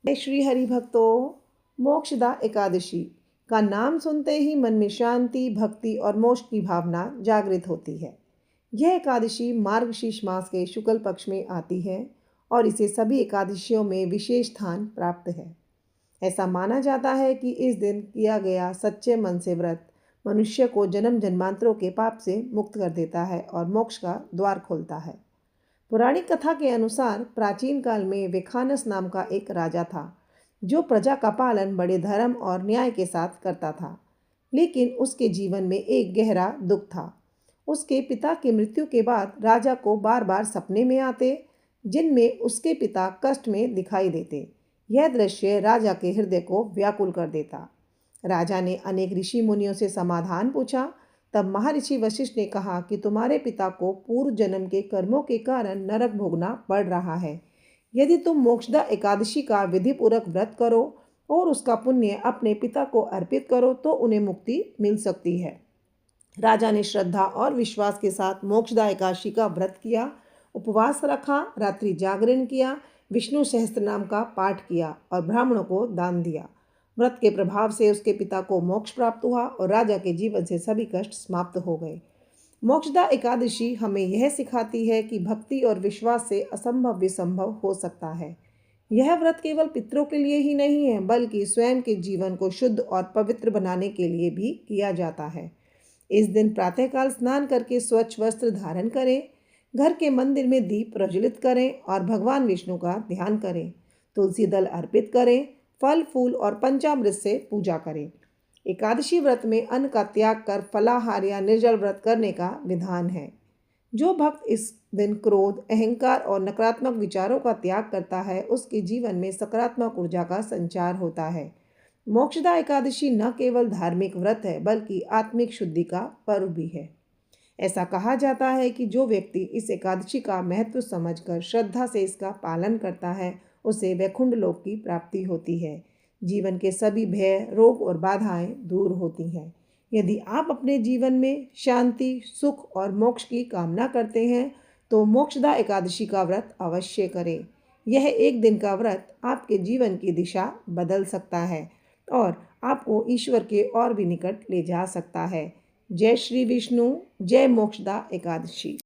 जय श्री हरि भक्तों। मोक्षदा एकादशी का नाम सुनते ही मन में शांति, भक्ति और मोक्ष की भावना जागृत होती है। यह एकादशी मार्गशीर्ष मास के शुक्ल पक्ष में आती है और इसे सभी एकादशियों में विशेष स्थान प्राप्त है। ऐसा माना जाता है कि इस दिन किया गया सच्चे मन से व्रत मनुष्य को जन्म जन्मांतरों के पाप से मुक्त कर देता है और मोक्ष का द्वार खोलता है। पौराणिक कथा के अनुसार प्राचीन काल में विखानस नाम का एक राजा था जो प्रजा का पालन बड़े धर्म और न्याय के साथ करता था। लेकिन उसके जीवन में एक गहरा दुख था। उसके पिता की मृत्यु के बाद राजा को बार बार सपने में आते जिनमें उसके पिता कष्ट में दिखाई देते। यह दृश्य राजा के हृदय को व्याकुल कर देता। राजा ने अनेक ऋषि मुनियों से समाधान पूछा। तब महर्षि वशिष्ठ ने कहा कि तुम्हारे पिता को पूर्व जन्म के कर्मों के कारण नरक भोगना पड़ रहा है। यदि तुम मोक्षदा एकादशी का विधि पूर्वक व्रत करो और उसका पुण्य अपने पिता को अर्पित करो तो उन्हें मुक्ति मिल सकती है। राजा ने श्रद्धा और विश्वास के साथ मोक्षदा एकादशी का व्रत किया, उपवास रखा, रात्रि जागरण किया, विष्णु सहस्त्र नाम का पाठ किया और ब्राह्मणों को दान दिया। व्रत के प्रभाव से उसके पिता को मोक्ष प्राप्त हुआ और राजा के जीवन से सभी कष्ट समाप्त हो गए। मोक्षदा एकादशी हमें यह सिखाती है कि भक्ति और विश्वास से असंभव भी संभव हो सकता है। यह व्रत केवल पितरों के लिए ही नहीं है बल्कि स्वयं के जीवन को शुद्ध और पवित्र बनाने के लिए भी किया जाता है। इस दिन प्रातःकाल स्नान करके स्वच्छ वस्त्र धारण करें, घर के मंदिर में दीप प्रज्वलित करें और भगवान विष्णु का ध्यान करें। तुलसी दल अर्पित करें, फल फूल और पंचामृत से पूजा करें। एकादशी व्रत में अन्न का त्याग कर फलाहार या निर्जल व्रत करने का विधान है। जो भक्त इस दिन क्रोध, अहंकार और नकारात्मक विचारों का त्याग करता है उसके जीवन में सकारात्मक ऊर्जा का संचार होता है। मोक्षदा एकादशी न केवल धार्मिक व्रत है बल्कि आत्मिक शुद्धि का पर्व भी है। ऐसा कहा जाता है कि जो व्यक्ति इस एकादशी का महत्व समझकर श्रद्धा से इसका पालन करता है उसे वैकुंठ लोक की प्राप्ति होती है। जीवन के सभी भय, रोग और बाधाएं दूर होती हैं। यदि आप अपने जीवन में शांति, सुख और मोक्ष की कामना करते हैं तो मोक्षदा एकादशी का व्रत अवश्य करें। यह एक दिन का व्रत आपके जीवन की दिशा बदल सकता है और आपको ईश्वर के और भी निकट ले जा सकता है। जय श्री विष्णु, जय मोक्षदा एकादशी।